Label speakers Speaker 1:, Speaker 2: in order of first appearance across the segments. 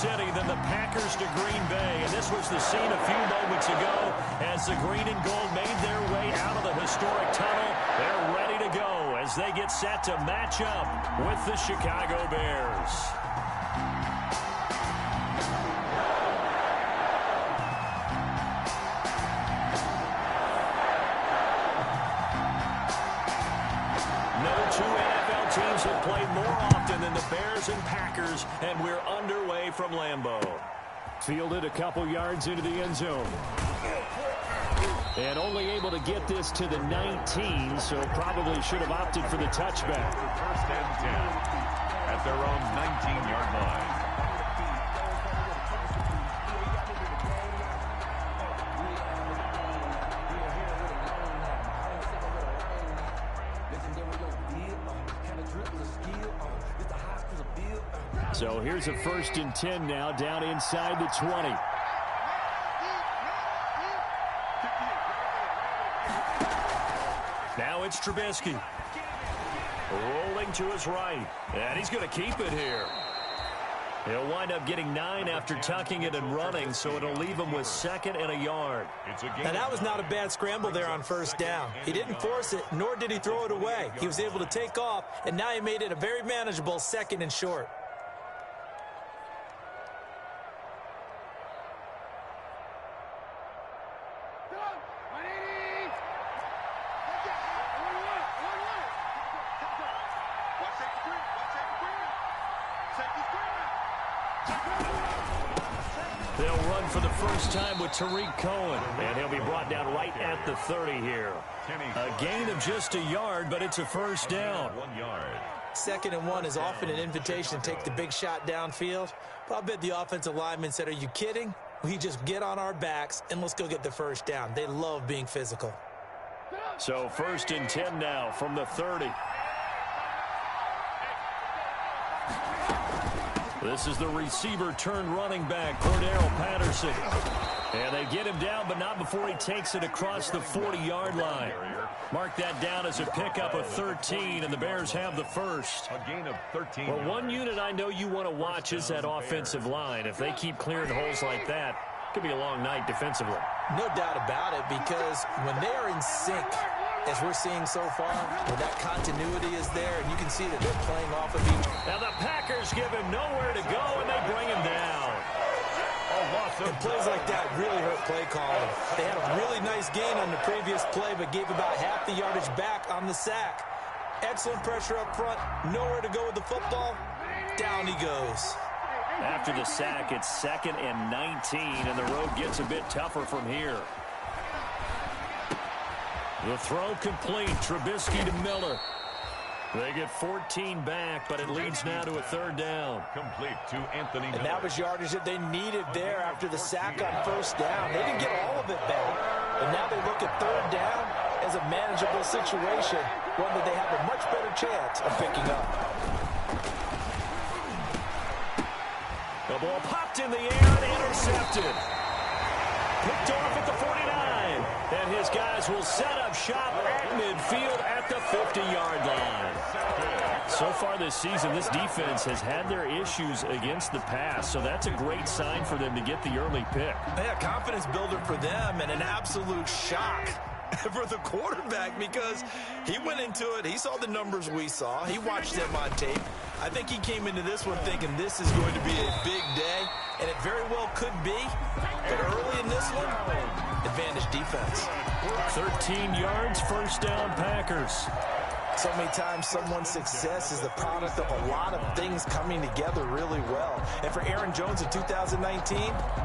Speaker 1: City than the Packers to Green Bay. And this was the scene a few moments ago as the green and gold made their way out of the historic tunnel. They're ready to go as they get set to match up with the Chicago Bears. Teams have played more often than the Bears and Packers, and we're underway from Lambeau.
Speaker 2: Fielded a couple yards into the end zone. And only able to get this to the 19, so probably should have opted for the touchback.
Speaker 3: First and 10 at their own 19-yard line.
Speaker 2: So here's a 1st and 10 now, down inside the 20.
Speaker 1: Now it's Trubisky. Rolling to his right. And he's going to keep it here. He'll wind up getting 9 after tucking it and running, so it'll leave him with 2nd and a yard.
Speaker 4: Now, that was not a bad scramble there on 1st down. He didn't force it, nor did he throw it away. He was able to take off, and now he made it a very manageable 2nd and short.
Speaker 1: They'll run for the first time with Tariq Cohen, and he'll be brought down right at the 30 here. A gain of just a yard, but it's a 1st down.
Speaker 3: 1 yard.
Speaker 4: 2nd and 1 is often an invitation to take the big shot downfield. But I bet the offensive lineman said, "Are you kidding? We just get on our backs and let's go get the 1st down." They love being physical.
Speaker 1: So 1st and 10 now from the 30. This is the receiver turned running back, Cordero Patterson. And they get him down, but not before he takes it across the 40-yard line. Mark that down as a pickup of 13, and the Bears have the 1st.
Speaker 3: A gain of 13.
Speaker 1: Well, one unit I know you want to watch is that offensive line. If they keep clearing holes like that, it could be a long night defensively.
Speaker 4: No doubt about it, because when they are in sync, as we're seeing so far, when that continuity is there, and you can see that they're playing off of each.
Speaker 1: Now the Packers give him nowhere to go, and they bring him down.
Speaker 4: And plays like that really hurt play calling. They had a really nice gain on the previous play, but gave about half the yardage back on the sack. Excellent pressure up front, nowhere to go with the football. Down he goes.
Speaker 1: After the sack, it's 2nd and 19, and the road gets a bit tougher from here. The throw complete. Trubisky to Miller. They get 14 back, but it leads now to a 3rd down.
Speaker 3: Complete to Anthony Miller.
Speaker 4: And that was yardage that they needed there after the sack on 1st down. They didn't get all of it back. But now they look at 3rd down as a manageable situation, one that they have a much better chance of picking up.
Speaker 1: The ball popped in the air and intercepted. Picked off at the 49. And his guys will set up shop at midfield at the 50-yard line. So far this season, this defense has had their issues against the pass, so that's a great sign for them to get the early pick.
Speaker 4: Yeah, confidence builder for them and an absolute shock for the quarterback, because he went into it, he saw the numbers we saw, he watched them on tape. I think he came into this one thinking this is going to be a big day, and it very well could be. But early in this one, advantage defense.
Speaker 1: 13 yards, 1st down Packers.
Speaker 4: So many times someone's success is the product of a lot of things coming together really well. And for Aaron Jones in 2019,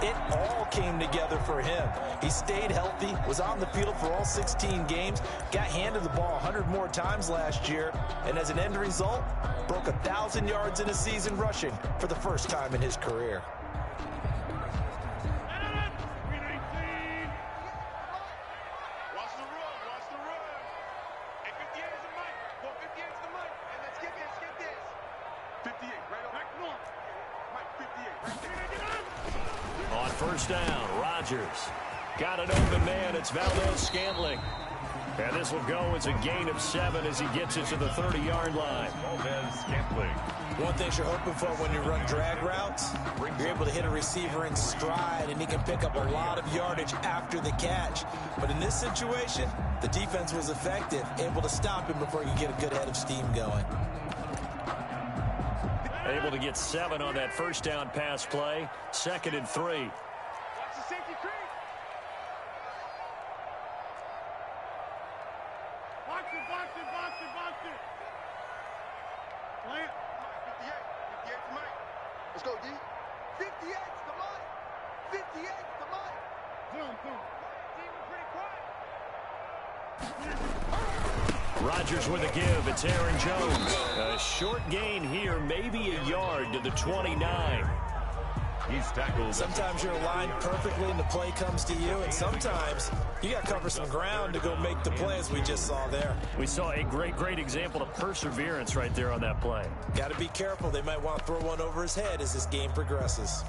Speaker 4: it all came together for him. He stayed healthy, was on the field for all 16 games, got handed the ball 100 more times last year, and as an end result, broke 1,000 yards in a season rushing for the 1st time in his career.
Speaker 1: On 1st down, Rodgers got an open man. It's Valdez Scantling.
Speaker 2: And this will go as a gain of 7 as he gets it to the 30-yard line.
Speaker 4: One thing you're hoping for when you run drag routes, you're able to hit a receiver in stride, and he can pick up a lot of yardage after the catch. But in this situation, the defense was effective, able to stop him before you get a good head of steam going.
Speaker 2: Able to get 7 on that first down pass play. 2nd and 3.
Speaker 5: Watch the safety creep. Box it, box it, box it, box it. Play it. 58 to Mike. Let's go, D. 58 to Mike. 58 to Mike. Zoom. Team was pretty quiet.
Speaker 2: Rodgers with a give. It's Aaron Jones. A short gain here, maybe a yard to the 29.
Speaker 3: He's tackled.
Speaker 4: Sometimes you're aligned perfectly and the play comes to you, and sometimes you got to cover some ground to go make the play, as we just saw there.
Speaker 2: We saw a great example of perseverance right there on that play.
Speaker 4: Got to be careful. They might want to throw one over his head as this game progresses.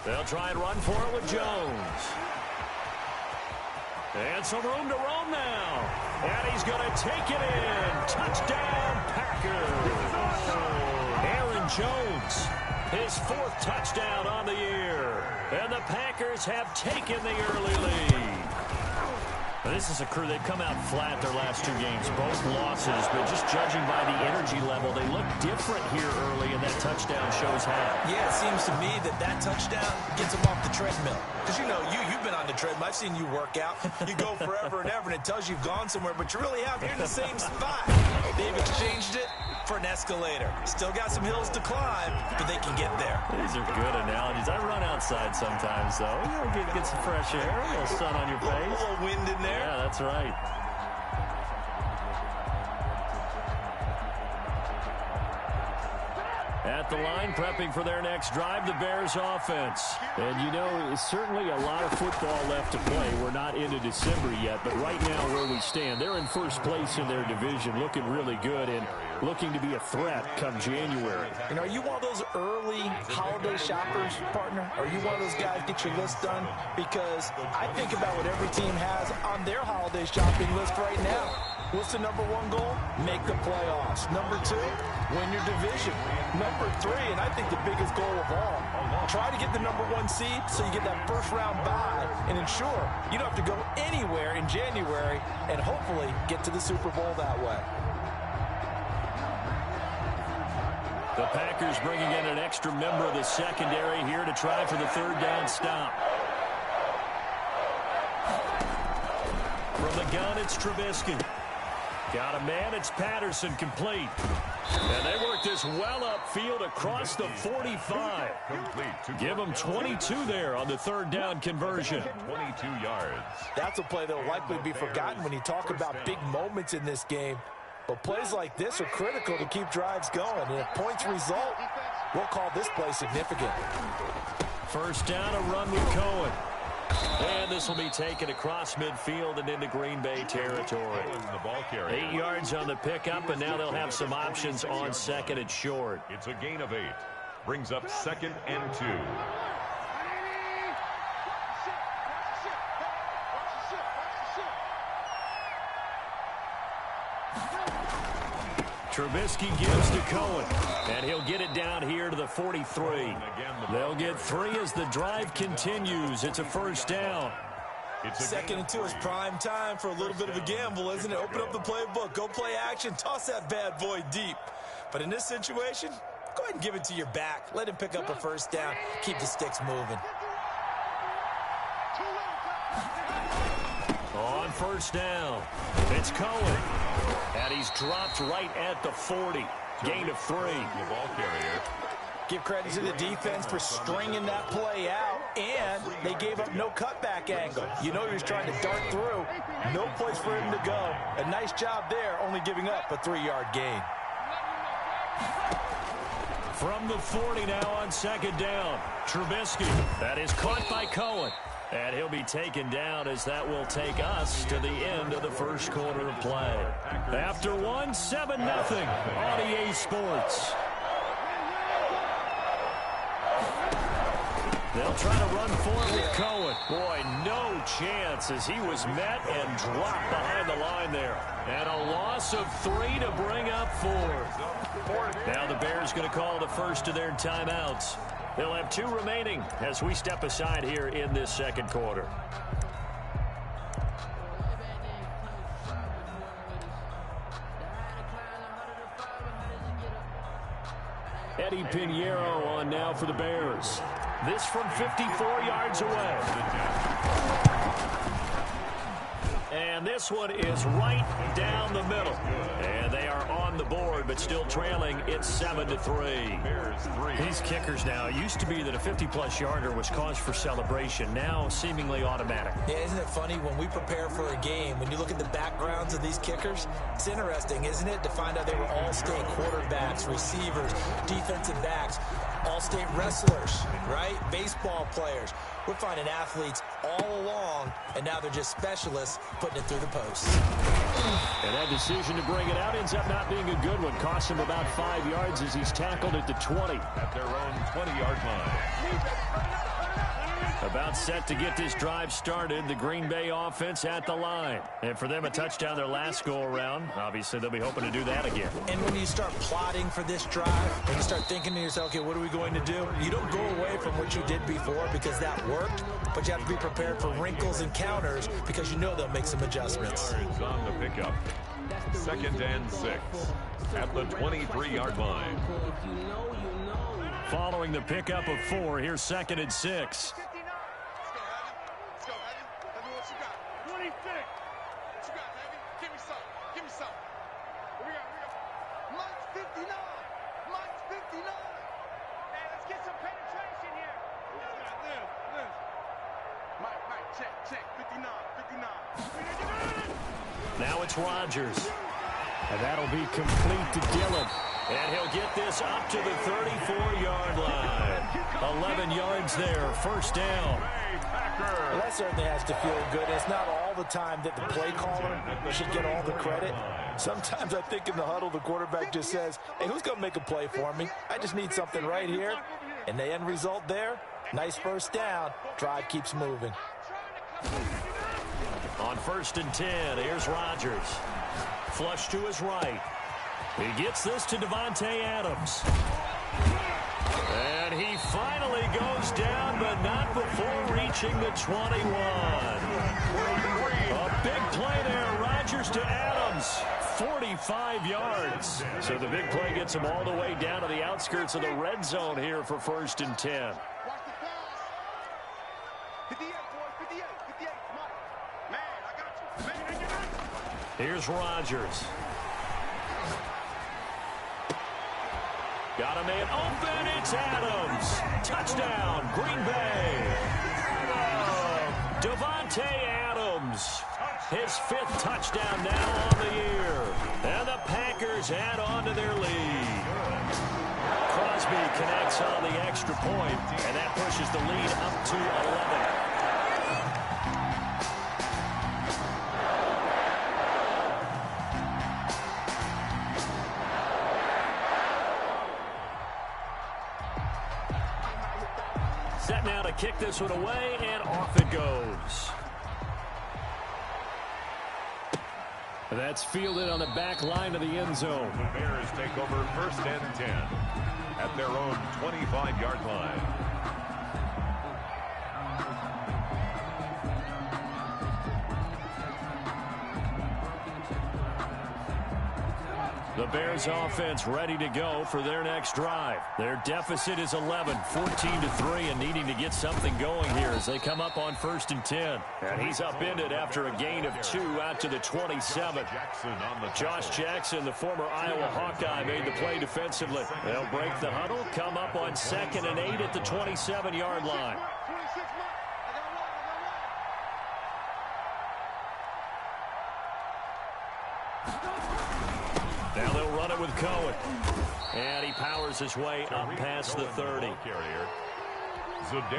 Speaker 2: They'll try and run for it with Jones. And some room to roam now. And he's going to take it in. Touchdown, Packers. Aaron Jones, his 4th touchdown on the year. And the Packers have taken the early lead. This is a crew, they've come out flat their last 2 games, both losses, but just judging by the energy level, they look different here early, and that touchdown shows how.
Speaker 4: Yeah, it seems to me that touchdown gets them off the treadmill. Because, you know, you've been on the treadmill. I've seen you work out. You go forever and ever, and it tells you you've gone somewhere, but you really haven't. You're in the same spot. They've exchanged it for an escalator. Still got some hills to climb, but they can get there.
Speaker 2: These are good analogies. I run outside sometimes, though. You know, get some fresh air, a little sun on your face.
Speaker 4: A little wind in there.
Speaker 2: Yeah, that's right. At the line, prepping for their next drive, the Bears offense. And, you know, certainly a lot of football left to play. We're not into December yet, but right now where we stand, they're in first place in their division, looking really good and looking to be a threat come January.
Speaker 4: And are you one of those early holiday shoppers, partner? Are you one of those guys get your list done? Because I think about what every team has on their holiday shopping list right now. What's the number 1 goal? Make the playoffs. Number 2, win your division. Number 3, and I think the biggest goal of all, try to get the number 1 seed so you get that first-round bye and ensure you don't have to go anywhere in January and hopefully get to the Super Bowl that way.
Speaker 2: The Packers bringing in an extra member of the secondary here to try for the 3rd down stop. From the gun, it's Trubisky. Got a man, it's Patterson, complete. And they work this well upfield across the 45. Give them 22 there on the 3rd down conversion.
Speaker 3: 22 yards.
Speaker 4: That's a play that will likely be forgotten when you talk about big moments in this game. But plays like this are critical to keep drives going. And if points result, we'll call this play significant.
Speaker 2: First down, a run with Cohen. And this will be taken across midfield and into Green Bay territory. 8 yards on the pickup, and now they'll have some options on 2nd and short.
Speaker 3: It's a gain of 8. Brings up 2nd and 2.
Speaker 2: Trubisky gives to Cohen, and he'll get it down here to the 43. They'll get 3 as the drive continues. It's a first down.
Speaker 4: 2nd and 2 is prime time for a little bit of a gamble, isn't it? Open up the playbook, go play action, toss that bad boy deep. But in this situation, go ahead and give it to your back. Let him pick up a first down. Keep the sticks moving.
Speaker 2: On first down, it's Cohen. And he's dropped right at the 40. Gain of 3.
Speaker 3: The ball carrier.
Speaker 4: Give credit to the defense for stringing that play out, and they gave up no cutback angle. You know he was trying to dart through. No place for him to go. A nice job there, only giving up a 3-yard gain.
Speaker 2: From the 40 now on 2nd down. Trubisky. That is caught by Cohen.
Speaker 1: And he'll be taken down as that will take us to the end of the first quarter of play. After one, 7-0 on EA Sports. They'll try to run forward with Cohen. Boy, no chance as he was met and dropped behind the line there. And a loss of 3 to bring up 4. Now the Bears going to call the first of their timeouts. They'll have 2 remaining as we step aside here in this second quarter. Eddie Pinheiro on now for the Bears. This from 54 yards away. And this one is right down the middle. And they are on the board, but still trailing. It's 7-3. These kickers now, it used to be that a 50-plus yarder was cause for celebration. Now seemingly automatic.
Speaker 4: Yeah, isn't it funny when we prepare for a game, when you look at the backgrounds of these kickers, it's interesting, isn't it, to find out they were all-state quarterbacks, receivers, defensive backs, all-state wrestlers, right? Baseball players. We're finding athletes all along, and now they're just specialists putting it through the post.
Speaker 1: And that decision to bring it out ends up not being a good one. Costs him about 5 yards as he's tackled at the 20.
Speaker 3: At their own 20-yard line.
Speaker 1: About set to get this drive started. The Green Bay offense at the line. And for them, a touchdown their last go-around. Obviously, they'll be hoping to do that again.
Speaker 4: And when you start plotting for this drive, and you start thinking to yourself, okay, what are we going to do? You don't go away from what you did before because that worked, but you have to be prepared for wrinkles and counters because you know they'll make some adjustments.
Speaker 3: It's on the pickup. 2nd and 6 at the 23-yard line.
Speaker 1: Following the pickup of 4, here's 2nd and 6. Now it's Rodgers. And that'll be complete to Dillon. And he'll get this up to the 34-yard line. 11 yards there, first down.
Speaker 4: Well, that certainly has to feel good. It's not all the time that the play caller should get all the credit. Sometimes I think in the huddle, the quarterback just says, hey, who's going to make a play for me? I just need something right here. And the end result there, nice first down. Drive keeps moving.
Speaker 1: On 1st and 10, here's Rodgers. Flush to his right. He gets this to Davante Adams. And he finally goes down, but not before reaching the 21. A big play there, Rodgers to Adams. 45 yards. So the big play gets him all the way down to the outskirts of the red zone here for 1st and 10. Here's Rodgers. Got a man open. It's Adams. Touchdown, Green Bay. Davante Adams. His 5th touchdown now on the year. And the Packers add on to their lead. Crosby connects on the extra point, and that pushes the lead up to 11. Set now to kick this one away, and off it goes. That's fielded on the back line of the end zone.
Speaker 3: The Bears take over 1st and 10 at their own 25-yard line.
Speaker 1: The Bears offense ready to go for their next drive. Their deficit is 11, 14-3, and needing to get something going here as they come up on 1st and 10. And he's upended after a gain of 2 out to the 27. Josh Jackson, the former Iowa Hawkeye, made the play defensively. They'll break the huddle, come up on 2nd and 8 at the 27-yard line. Now they'll run it with Cohen. And he powers his way up past the 30.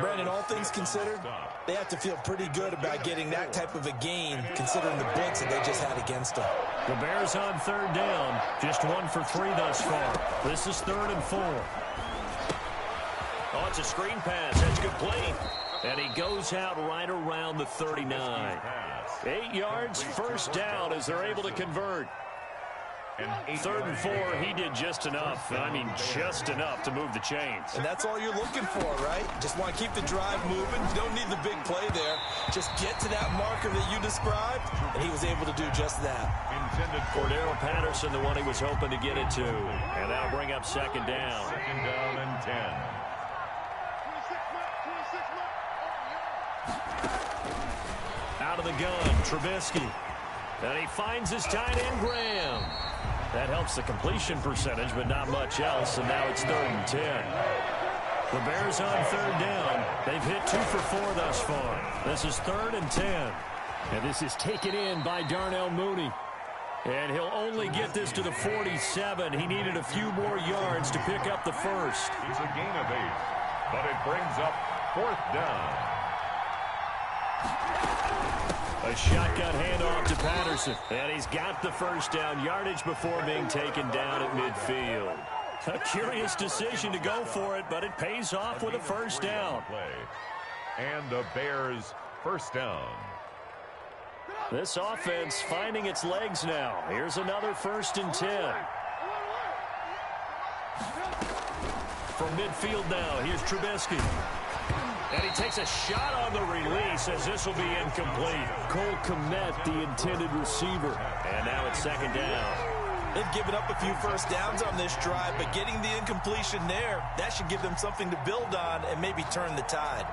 Speaker 4: Brandon, all things considered, they have to feel pretty good about getting that type of a gain, considering the blitz that they just had against them.
Speaker 1: The Bears on third down, just 1 for 3 thus far. This is 3rd and 4. Oh, it's a screen pass. That's complete. And he goes out right around the 39. 8 yards, first down as they're able to convert. 3rd and 4, he did just enough. I mean, just enough to move the chains.
Speaker 4: And that's all you're looking for, right? Just want to keep the drive moving. You don't need the big play there. Just get to that marker that you described, and he was able to do just that.
Speaker 1: Cordero Patterson, the one he was hoping to get it to. And that'll bring up 2nd down.
Speaker 3: 2nd down and 10.
Speaker 1: Out of the gun, Trubisky. And he finds his tight end, Graham. That helps the completion percentage, but not much else, and now it's 3rd and 10. The Bears on 3rd down. They've hit 2 for 4 thus far. This is 3rd and 10. And this is taken in by Darnell Mooney. And he'll only get this to the 47. He needed a few more yards to pick up the first.
Speaker 3: It's a gain of 8, but it brings up 4th down.
Speaker 1: A shotgun handoff to Patterson. And he's got the first down yardage before being taken down at midfield. A curious decision to go for it, but it pays off with a first down.
Speaker 3: And the Bears' first down.
Speaker 1: This offense finding its legs now. Here's another 1st and 10. From midfield now, here's Trubisky. And he takes a shot on the release as this will be incomplete. Cole Kmet, the intended receiver. And now it's 2nd down.
Speaker 4: They've given up a few first downs on this drive, but getting the incompletion there, that should give them something to build on and maybe turn the tide.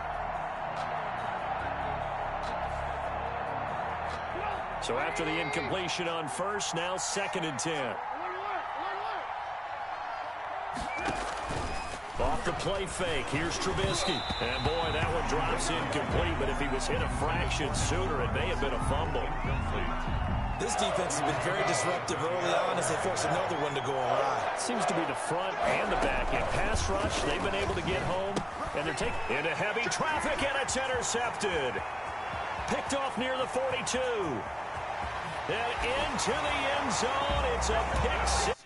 Speaker 1: So after the incompletion on first, now 2nd and 10. Off the play fake, here's Trubisky. And boy, that one drops incomplete, but if he was hit a fraction sooner, it may have been a fumble.
Speaker 4: This defense has been very disruptive early on as they force another one to go awry.
Speaker 1: Seems to be the front and the back end. Pass rush, they've been able to get home, and they're taking into heavy traffic, and it's intercepted. Picked off near the 42. And into the end zone, it's a pick six.